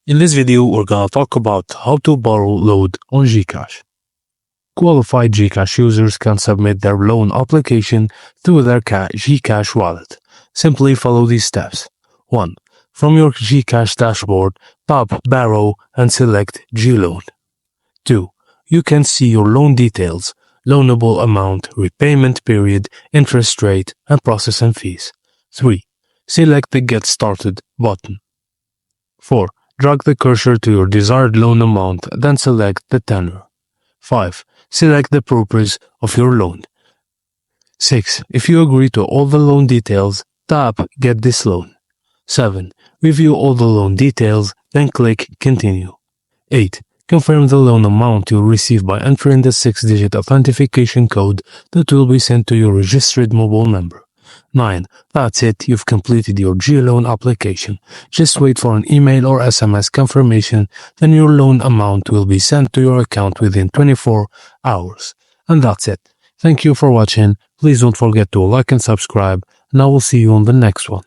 In this video, we're gonna talk about how to borrow loan on Gcash. Qualified Gcash users can submit their loan application through their Gcash wallet. Simply follow these steps. 1. From your Gcash dashboard, tap Borrow and select G-Loan. 2. You can see your loan details, loanable amount, repayment period, interest rate, and processing fees. 3. Select the Get Started button. 4. Drag the cursor to your desired loan amount, then select the tenor. 5. Select the purpose of your loan. 6. If you agree to all the loan details, tap Get This Loan. 7. Review all the loan details, then click Continue. 8. Confirm the loan amount you'll receive by entering the 6-digit authentication code that will be sent to your registered mobile number. 9. That's it, you've completed your G-Loan application. Just wait for an email or SMS confirmation, then your loan amount will be sent to your account within 24 hours. And that's it. Thank you for watching. Please don't forget to like and subscribe, and I will see you on the next one.